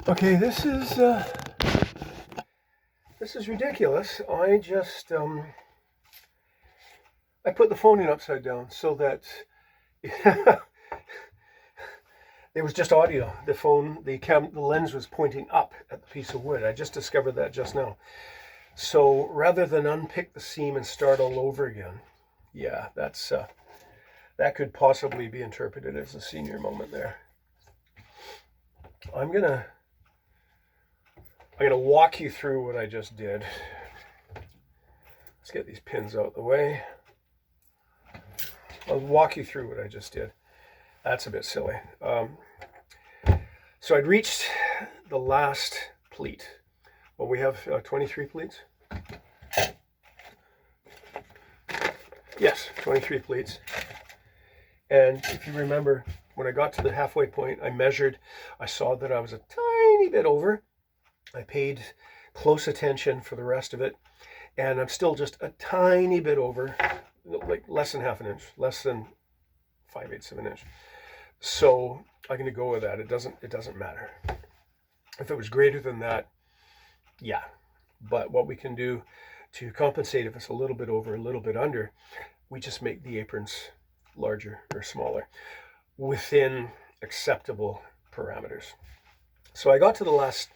Okay, this is ridiculous. I just I put the phone in upside down so that it was just audio. The phone, the lens was pointing up at the piece of wood. I just discovered that just now. So rather than unpick the seam and start all over again, yeah, that could possibly be interpreted as a senior moment there. I'm gonna walk you through what I just did. Let's get these pins out of the way. I'll walk you through what I just did. That's a bit silly. So I'd reached the last pleat. Well, we have 23 pleats. Yes, 23 pleats. And if you remember, when I got to the halfway point, I measured. I saw that I was a tiny bit over. I paid close attention for the rest of it. And I'm still just a tiny bit over, like less than half an inch, less than 5/8 of an inch. So I'm going to go with that. It doesn't matter. If it was greater than that, yeah. But what we can do to compensate if it's a little bit over, a little bit under, we just make the aprons larger or smaller within acceptable parameters. So I got to the last,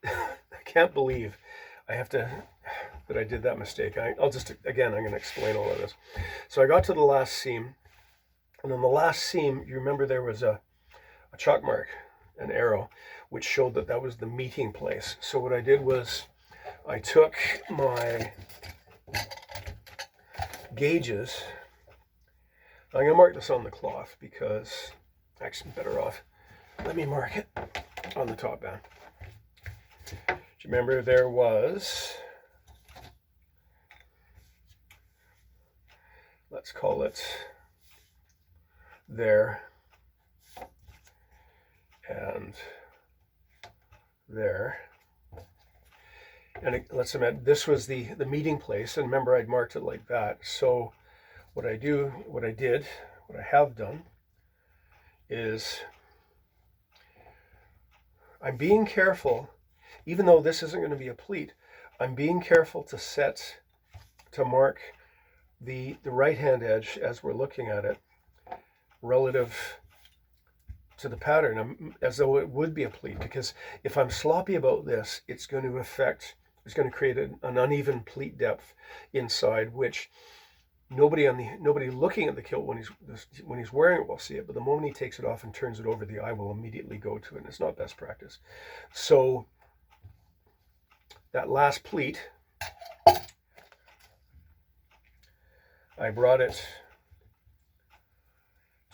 I can't believe that I did that mistake. I'm going to explain all of this. So I got to the last seam, and on the last seam, you remember there was a chalk mark, an arrow, which showed that was the meeting place. So what I did was I took my gauges. I'm going to mark this on the cloth because actually I'm better off. Let me mark it on the top band. Do you remember there was, let's call it there and there. And let's admit this was the meeting place, and remember I'd marked it like that. So what I have done is I'm being careful, even though this isn't going to be a pleat, I'm being careful to mark the right hand edge as we're looking at it relative to the pattern, as though it would be a pleat, because if I'm sloppy about this, it's going to create an uneven pleat depth inside, which nobody looking at the kilt when he's wearing it will see it, but the moment he takes it off and turns it over, the eye will immediately go to it, and it's not best practice. So that last pleat, I brought it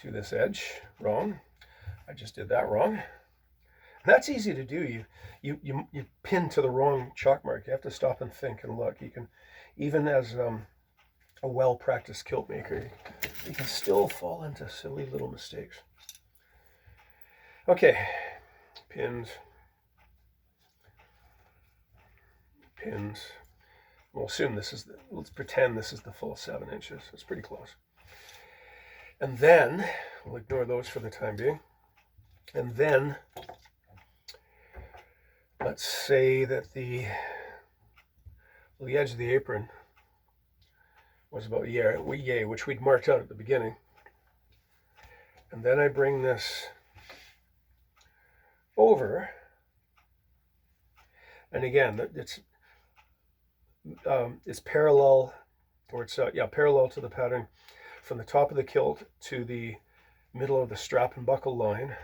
to this edge wrong. I just did that wrong. That's easy to do. You pin to the wrong chalk mark. You have to stop and think and look. You can, even as a well-practiced kilt maker, you can still fall into silly little mistakes. Okay, pins. We'll assume let's pretend this is the full 7 inches. It's pretty close. And then, we'll ignore those for the time being. And then, let's say that the edge of the apron was about yay, which we'd marked out at the beginning. And then I bring this over, and again, it's parallel, or it's parallel to the pattern from the top of the kilt to the middle of the strap and buckle line.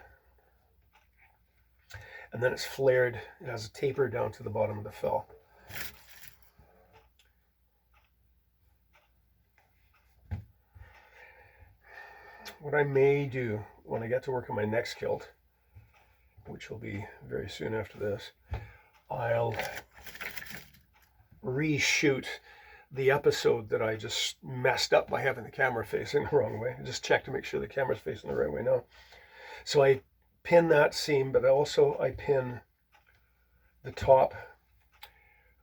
And then it's flared, it has a taper down to the bottom of the fell. What I may do when I get to work on my next kilt, which will be very soon after this, I'll reshoot the episode that I just messed up by having the camera facing the wrong way. Just check to make sure the camera's facing the right way now. So I pin that seam, but I pin the top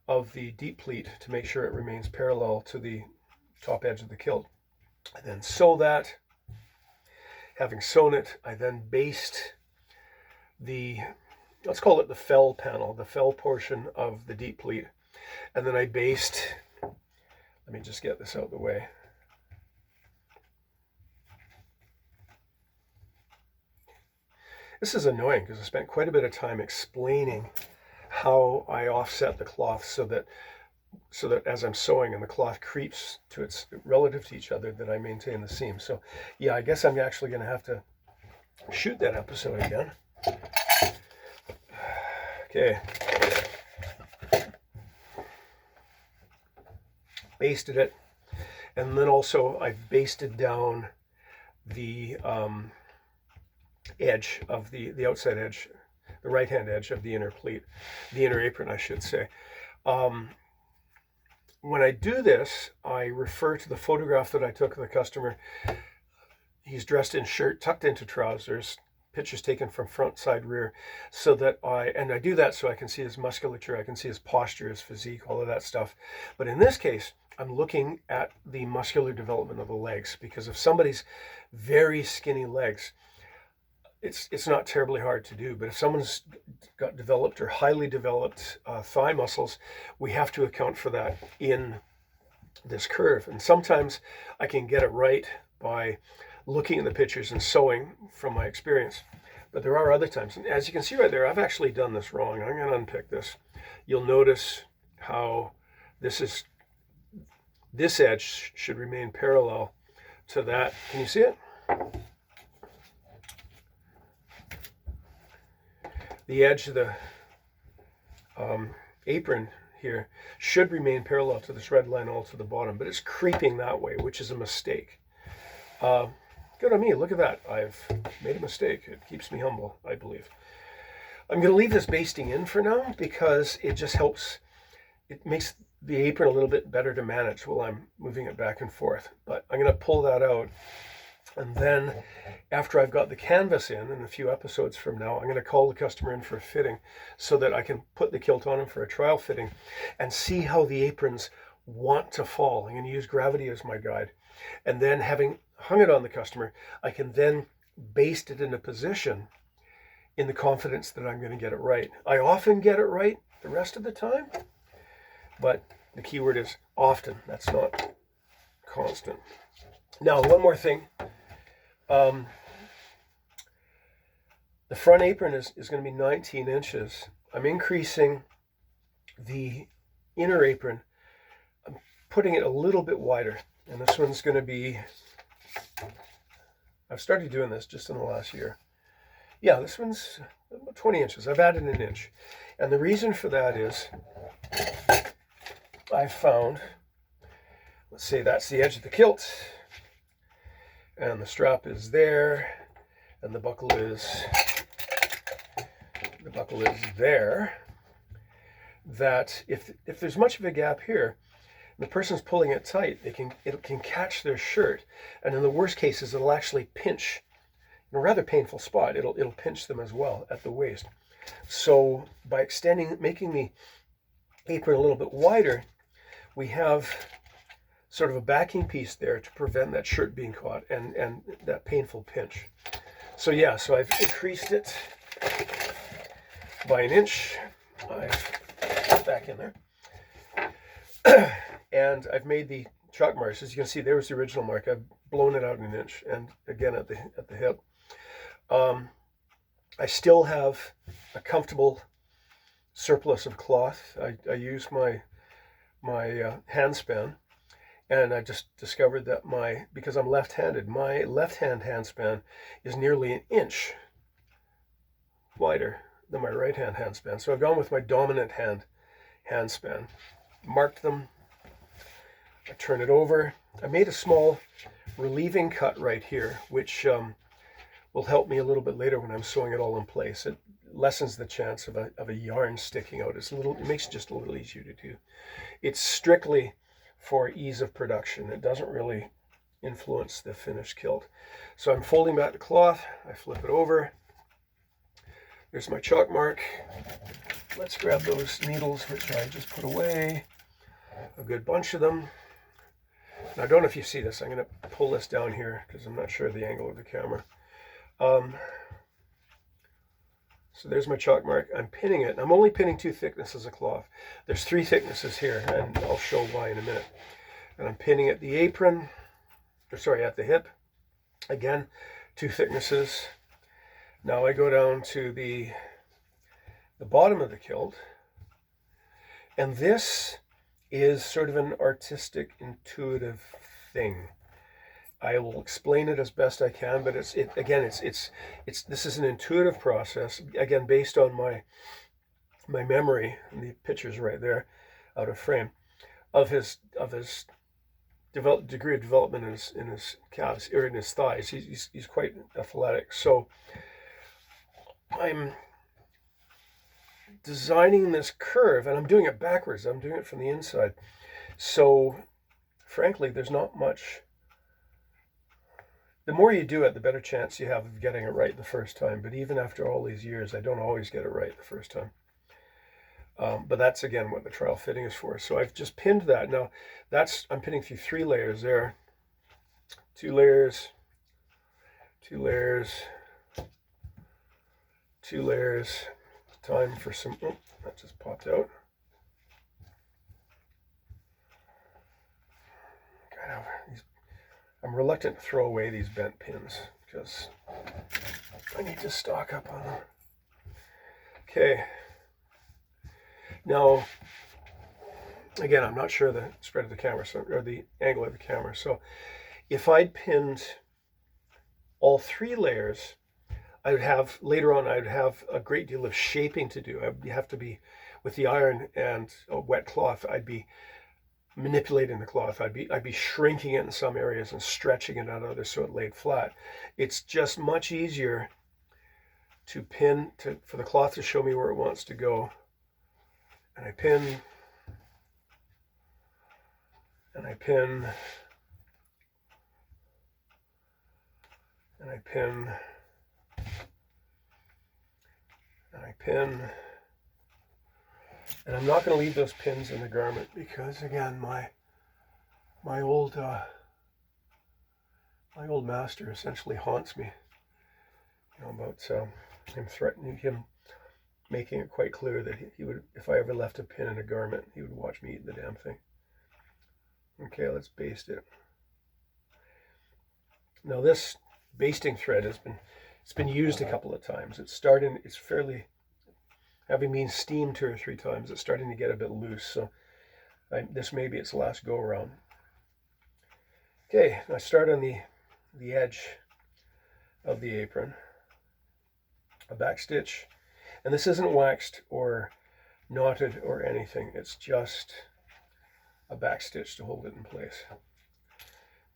of the deep pleat to make sure it remains parallel to the top edge of the kilt. I then sew that. Having sewn it, I then baste the let's call it the fell panel, the fell portion of the deep pleat. And then I baste, let me just get this out of the way. This is annoying because I spent quite a bit of time explaining how I offset the cloth so that as I'm sewing and the cloth creeps to its relative to each other, that I maintain the seam. So yeah, I guess I'm actually going to have to shoot that episode again. Okay. Basted it, and then also I've basted down the edge of the outside edge, the right hand edge of the inner pleat, the inner apron, I should say. When I do this, I refer to the photograph that I took of the customer. He's dressed in shirt, tucked into trousers, pictures taken from front, side, rear, so that I do that so I can see his musculature, I can see his posture, his physique, all of that stuff. But in this case, I'm looking at the muscular development of the legs, because if somebody's very skinny legs, it's not terribly hard to do. But if someone's got developed or highly developed thigh muscles, we have to account for that in this curve. And sometimes I can get it right by looking at the pictures and sewing from my experience. But there are other times, and as you can see right there, I've actually done this wrong. I'm going to unpick this. You'll notice how this edge should remain parallel to that. Can you see it? The edge of the apron here should remain parallel to this red line all to the bottom, but it's creeping that way, which is a mistake. Good on me, look at that. I've made a mistake. It keeps me humble, I believe. I'm going to leave this basting in for now because it just helps. It makes the apron a little bit better to manage while I'm moving it back and forth. But I'm going to pull that out. And then after I've got the canvas in a few episodes from now, I'm going to call the customer in for a fitting so that I can put the kilt on him for a trial fitting and see how the aprons want to fall. I'm going to use gravity as my guide. And then having hung it on the customer, I can then baste it into position in the confidence that I'm going to get it right. I often get it right the rest of the time, but the key word is often. That's not constant. Now, one more thing. The front apron is going to be 19 inches. I'm increasing the inner apron. I'm putting it a little bit wider. And this one's going to be, I've started doing this just in the last year. Yeah, this one's about 20 inches. I've added an inch. And the reason for that is I found, let's say that's the edge of the kilt. And the strap is there. And the buckle is there. That if there's much of a gap here, the person's pulling it tight, it can catch their shirt, and in the worst cases, it'll actually pinch in a rather painful spot. It'll pinch them as well at the waist. So by making the apron a little bit wider, we have sort of a backing piece there to prevent that shirt being caught and that painful pinch. So yeah, so I've increased it by an inch. I've put it back in there. And I've made the chalk marks. As you can see, there was the original mark. I've blown it out an inch, and again at the hip. I still have a comfortable surplus of cloth. I use my hand span, and I just discovered that because I'm left-handed, my left-hand hand span is nearly an inch wider than my right-hand hand span. So I've gone with my dominant hand span, marked them. I turn it over. I made a small relieving cut right here, which will help me a little bit later when I'm sewing it all in place. It lessens the chance of a yarn sticking out. It makes it just a little easier to do. It's strictly for ease of production. It doesn't really influence the finished kilt. So I'm folding back the cloth. I flip it over. There's my chalk mark. Let's grab those needles, which I just put away. A good bunch of them. Now, I don't know if you see this. I'm going to pull this down here because I'm not sure of the angle of the camera. So there's my chalk mark. I'm pinning it. I'm only pinning 2 thicknesses of cloth. There's 3 thicknesses here, and I'll show why in a minute. And I'm pinning at the apron, or sorry, at the hip. Again, 2 thicknesses. Now I go down to the bottom of the kilt, and this is sort of an artistic, intuitive thing. I will explain it as best I can, but this is an intuitive process, again based on my memory, and the picture's right there, out of frame, of his degree of development in his calves or in his thighs. He's quite athletic. So I'm designing this curve, and I'm doing it backwards. I'm doing it from the inside. So frankly, there's not much. The more you do it, the better chance you have of getting it right the first time. But even after all these years, I don't always get it right the first time. But that's, again, what the trial fitting is for. So I've just pinned that. Now, I'm pinning through 3 layers there. 2 layers, 2 layers, 2 layers. Time for some, oh, that just popped out. Kind of, I'm reluctant to throw away these bent pins because I need to stock up on them. Okay. Now, again, I'm not sure the spread of the camera, or the angle of the camera. So if I'd pinned all 3 layers, later on I'd have a great deal of shaping to do. I'd have to be, with the iron and a wet cloth, I'd be manipulating the cloth. I'd be shrinking it in some areas and stretching it on others so it laid flat. It's just much easier to pin, for the cloth to show me where it wants to go. And I pin, and I pin, and I pin, and I pin. And I'm not going to leave those pins in the garment because, again, my old master essentially haunts me. You know, about him threatening, him making it quite clear that he would, if I ever left a pin in a garment, he would watch me eat the damn thing. Okay, let's baste it. Now this basting thread it's been used a couple of times. It's fairly, having been steamed 2 or 3 times, it's starting to get a bit loose. So this may be its last go around. Okay, I start on the edge of the apron, a back stitch, and this isn't waxed or knotted or anything. It's just a back stitch to hold it in place.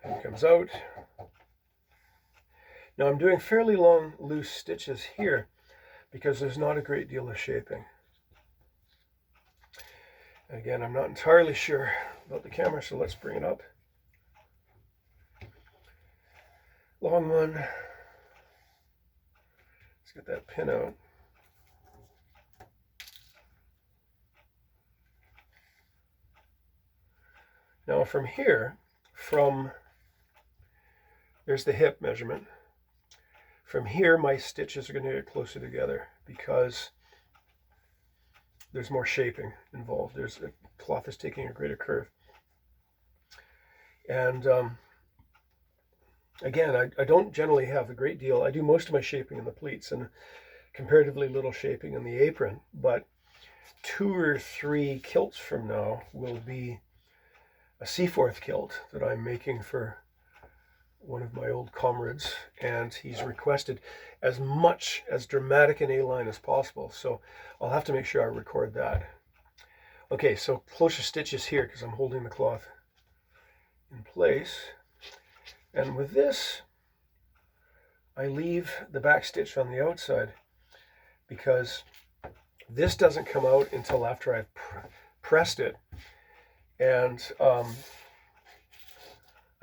Pin comes out. Now I'm doing fairly long, loose stitches here because there's not a great deal of shaping. Again, I'm not entirely sure about the camera, so let's bring it up. Long one. Let's get that pin out. Now from here, there's the hip measurement. From here, my stitches are going to get closer together because there's more shaping involved. The cloth is taking a greater curve. And again, I don't generally have a great deal. I do most of my shaping in the pleats and comparatively little shaping in the apron, but 2 or 3 kilts from now will be a Seaforth kilt that I'm making for one of my old comrades, and he's requested as much as dramatic an A-line as possible, so I'll have to make sure I record that. Okay, so closer stitches here because I'm holding the cloth in place, and with this I leave the back stitch on the outside because this doesn't come out until after I've pressed it, and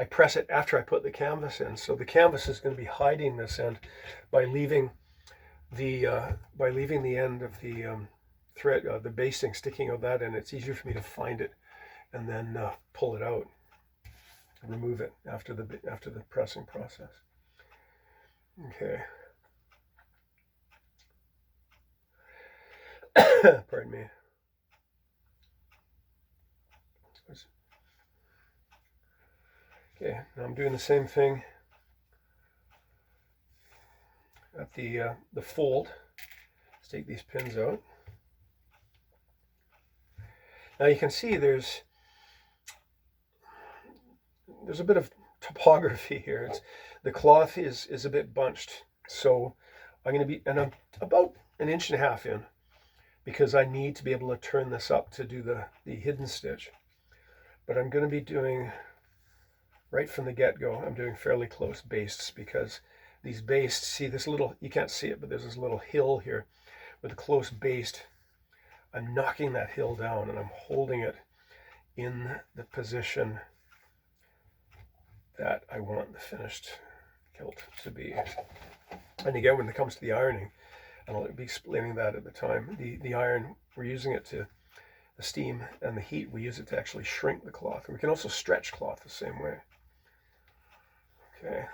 I press it after I put the canvas in. So the canvas is going to be hiding this end by leaving the end of the thread, the basting sticking out that end. It's easier for me to find it and then pull it out and remove it after the pressing process. Okay. Pardon me. Okay, now I'm doing the same thing at the fold. Let's take these pins out. Now you can see there's a bit of topography here. The cloth is a bit bunched, so I'm going to be, and I'm about 1.5 inches in, because I need to be able to turn this up to do the hidden stitch. But I'm going to be doing, right from the get-go, I'm doing fairly close bastes, because these bastes, see this little, you can't see it, but there's this little hill here with a close baste. I'm knocking that hill down and I'm holding it in the position that I want the finished kilt to be. And again, when it comes to the ironing, and I'll be explaining that at the time, the iron, we're using it to, the steam and the heat, we use it to actually shrink the cloth. And we can also stretch cloth the same way. Okay.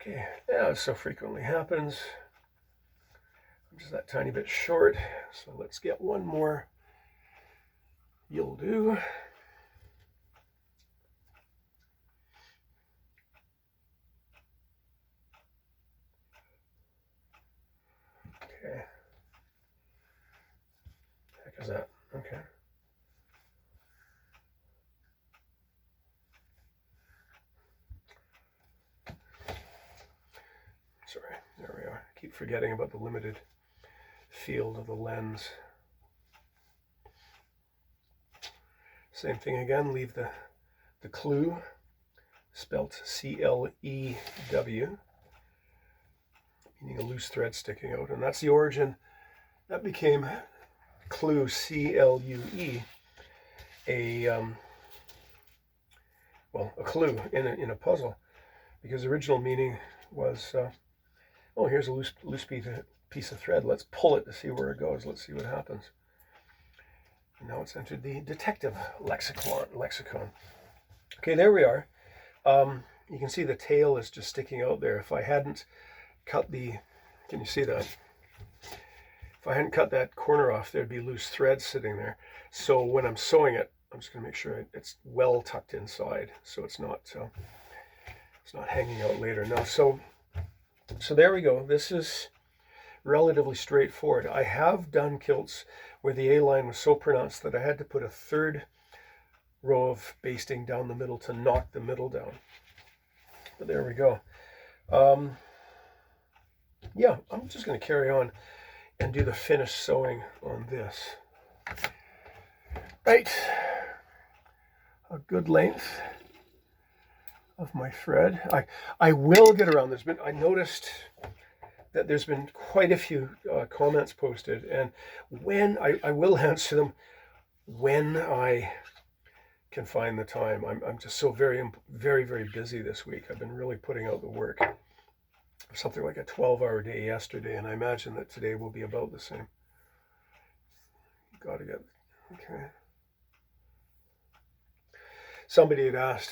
Okay, yeah, as so frequently happens, I'm just that tiny bit short, so let's get one more. You'll do. Okay. Heck is that? Okay. Sorry, there we are. I keep forgetting about the limited field of the lens. Same thing again, leave the clue, spelt C-L-E-W, meaning a loose thread sticking out, and that's the origin. That became clue, C-L-U-E, a clue in a puzzle, because the original meaning was, oh, here's a loose piece of thread. Let's pull it to see where it goes. Let's see what happens. And now it's entered the detective lexicon. Okay, there we are. You can see the tail is just sticking out there. If I hadn't cut the, can you see that? If I hadn't cut that corner off, there'd be loose thread sitting there. So when I'm sewing it, I'm just going to make sure it's well tucked inside, so it's not hanging out later. Now, so there we go. This is relatively straightforward. I have done kilts where the A-line was so pronounced that I had to put a third row of basting down the middle to knock the middle down. But there we go. Yeah, I'm just going to carry on and do the finished sewing on this. Right, a good length of my thread. I will get around. I noticed that there's been quite a few comments posted, and when I will answer them when I can find the time. I'm just so very, very busy this week. I've been really putting out the work. Something like a 12-hour day yesterday, and I imagine that today will be about the same. Got to get, okay. Somebody had asked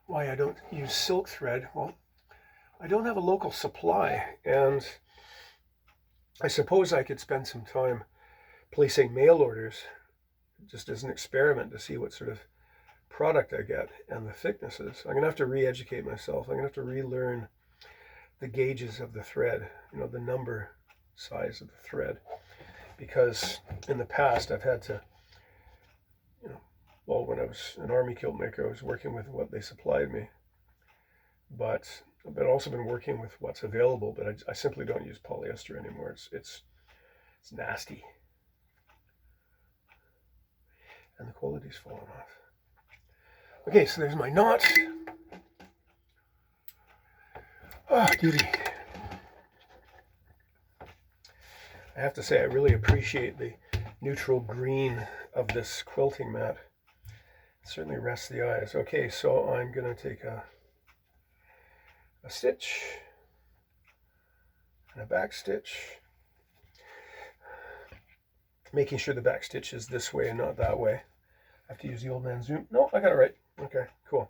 why I don't use silk thread. Well, I don't have a local supply, and I suppose I could spend some time placing mail orders just as an experiment to see what sort of product I get and the thicknesses. I'm going to have to re-educate myself. I'm going to have to relearn the gauges of the thread, the number size of the thread, because in the past I've had to, well, when I was an army kilt maker, I was working with what they supplied me, but I've also been working with what's available, but I simply don't use polyester anymore. It's nasty, and the quality's fallen off. Okay, so there's my knot. Oh, duty. I have to say, I really appreciate the neutral green of this quilting mat. It certainly rests the eyes. Okay, so I'm going to take a stitch and a back stitch. making sure the back stitch is this way and not that way. I have to use the old man zoom. No, I got it right. Okay, cool.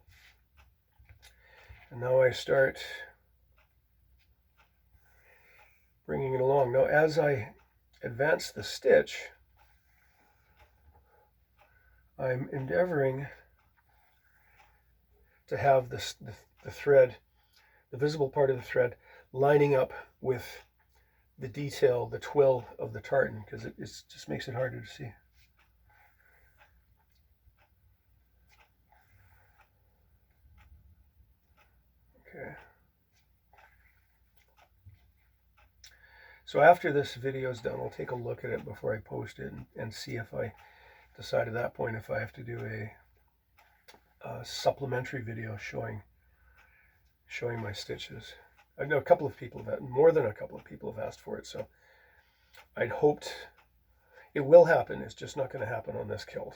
And now I start bringing it along. Now as I advance the stitch, I'm endeavoring to have the thread, the visible part of the thread, lining up with the detail, the twill of the tartan, because it just makes it harder to see. Okay. So after this video is done, I'll take a look at it before I post it and see if I decide at that point if I have to do a supplementary video showing my stitches. I know a couple of people more than a couple of people have asked for it, so I'd hoped it will happen. It's just not going to happen on this kilt.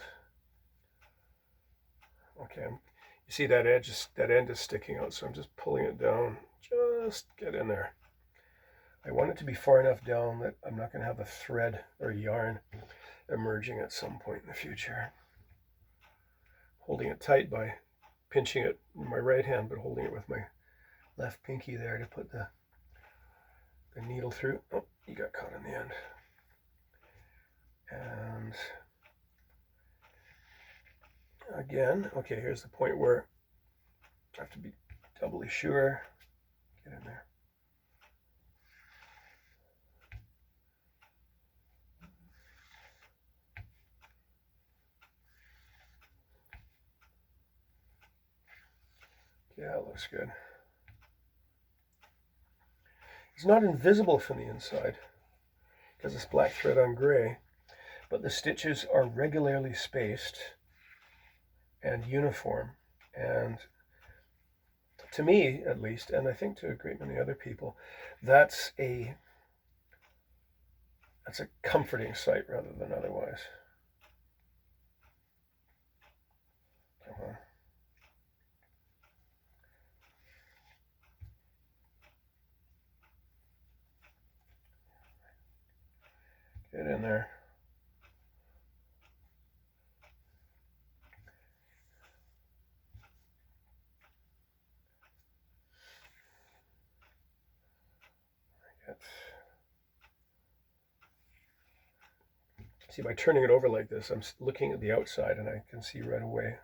Okay, you see that end is sticking out, so I'm just pulling it down. Just get in there. I want it to be far enough down that I'm not going to have a thread or yarn emerging at some point in the future. Holding it tight by pinching it in my right hand, but holding it with my left pinky there to put the needle through. Oh, you got caught in the end. And again, okay, here's the point where I have to be doubly sure. Get in there. Yeah, it looks good. It's not invisible from the inside because it's black thread on gray, but the stitches are regularly spaced and uniform. And to me, at least, and I think to a great many other people, that's a comforting sight rather than otherwise. Come on. Get in there. See, by turning it over like this, I'm looking at the outside and I can see right away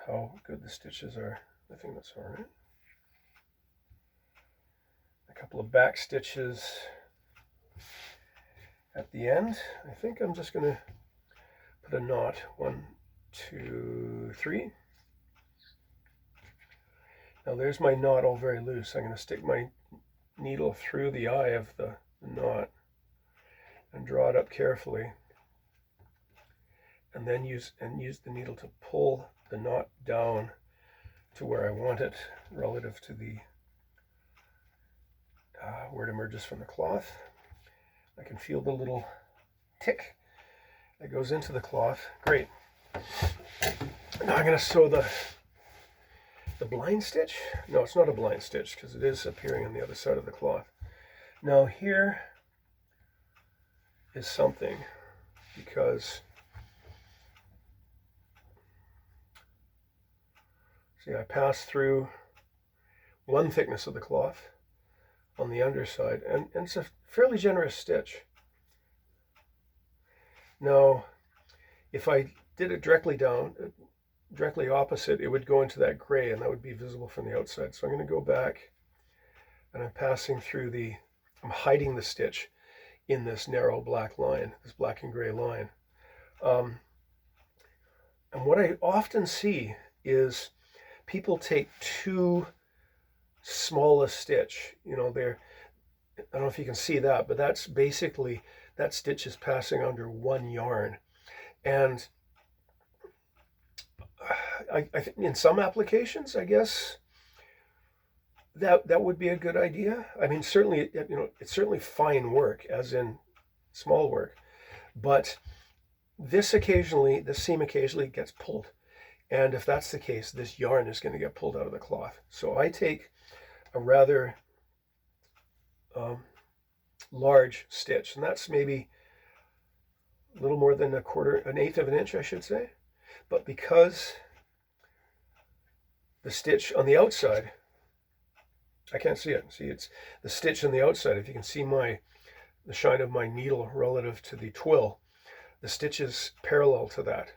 how good the stitches are. I think that's all right. A couple of back stitches at the end. I think I'm just going to put a knot. 1, 2, 3. Now there's my knot all very loose. I'm going to stick my needle through the eye of the knot and draw it up carefully, and then use the needle to pull the knot down to where I want it relative to the where it emerges from the cloth. I can feel the little tick that goes into the cloth. Great. Now I'm going to sew the blind stitch. No, it's not a blind stitch because it is appearing on the other side of the cloth. Now here is something, because see, I pass through one thickness of the cloth on the underside, and it's a fairly generous stitch. Now, if I did it directly down, directly opposite, it would go into that gray, and that would be visible from the outside. So I'm going to go back, and I'm passing through I'm hiding the stitch in this narrow black line, this black and gray line. And what I often see is people take too small a stitch. You know, I don't know if you can see that, but that's basically, that stitch is passing under one yarn. And I think in some applications, I guess that would be a good idea. I mean, certainly, you know, it's certainly fine work, as in small work, but this seam occasionally gets pulled. And if that's the case, this yarn is going to get pulled out of the cloth. So I take a rather large stitch, and that's maybe a little more than an eighth of an inch, I should say. But because the stitch on the outside, I can't see it. See, it's the stitch on the outside. If you can see the shine of my needle relative to the twill, the stitch is parallel to that.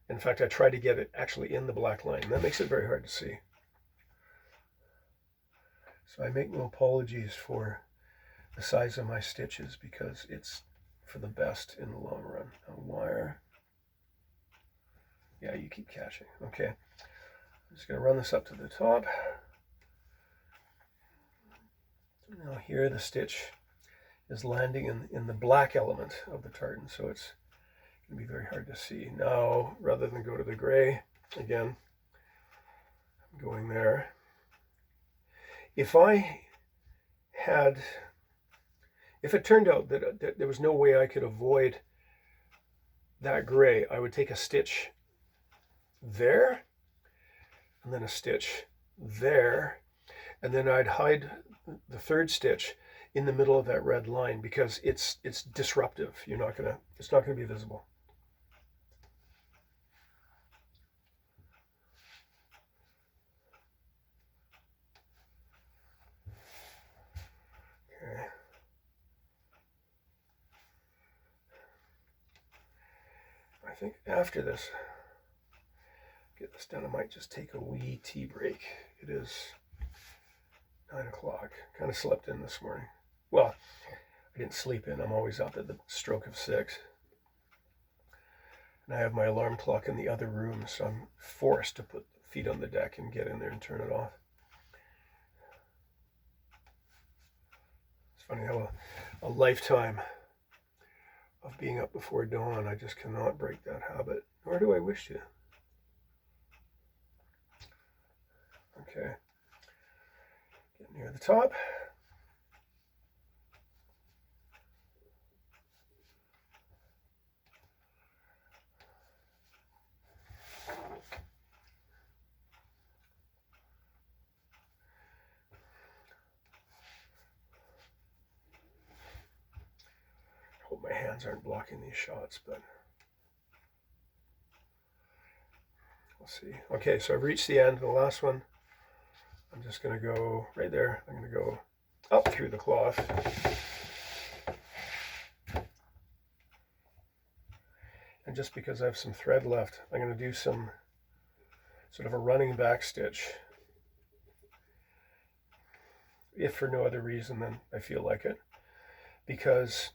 In fact, I tried to get it actually in the black line. And that makes it very hard to see. So I make no apologies for the size of my stitches because it's for the best in the long run. A wire. Yeah, you keep catching. Okay. I'm just going to run this up to the top. Now here the stitch is landing in the black element of the tartan, so it's going to be very hard to see. Now, rather than go to the gray, again, I'm going there. If it turned out that there was no way I could avoid that gray, I would take a stitch there, and then a stitch there, and then I'd hide the third stitch in the middle of that red line because it's disruptive. It's not gonna be visible. Okay. I think after this, get this done, I might just take a wee tea break. It is 9 o'clock. Kind of slept in this morning. Well, I didn't sleep in. I'm always up at the stroke of 6. And I have my alarm clock in the other room, so I'm forced to put feet on the deck and get in there and turn it off. It's funny how a lifetime of being up before dawn, I just cannot break that habit. Nor do I wish to. Okay. Get near the top. Hope my hands aren't blocking these shots, but we'll see. Okay, so I've reached the end of the last one. I'm just going to go right there. I'm going to go up through the cloth. And just because I have some thread left, I'm going to do some sort of a running back stitch. If for no other reason than I feel like it. Because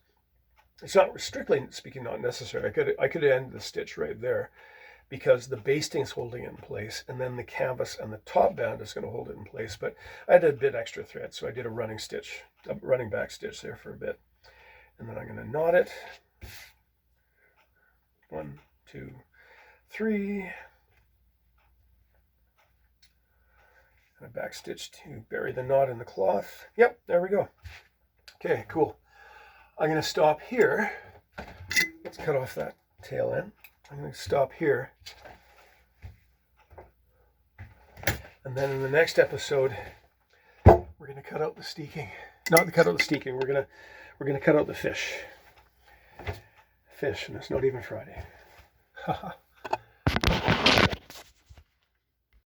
it's not, strictly speaking, not necessary. I could end the stitch right there because the basting's holding it in place, and then the canvas and the top band is going to hold it in place. But I had a bit extra thread, so I did a running back stitch there for a bit. And then I'm going to knot it. 1, 2, 3. And a back stitch to bury the knot in the cloth. Yep, there we go. Okay, cool. I'm going to stop here. Let's cut off that tail end. I'm going to stop here. And then in the next episode, we're going to cut out the steeking. Not cut out the steeking. We're going to cut out the fish. And it's not even Friday. Haha.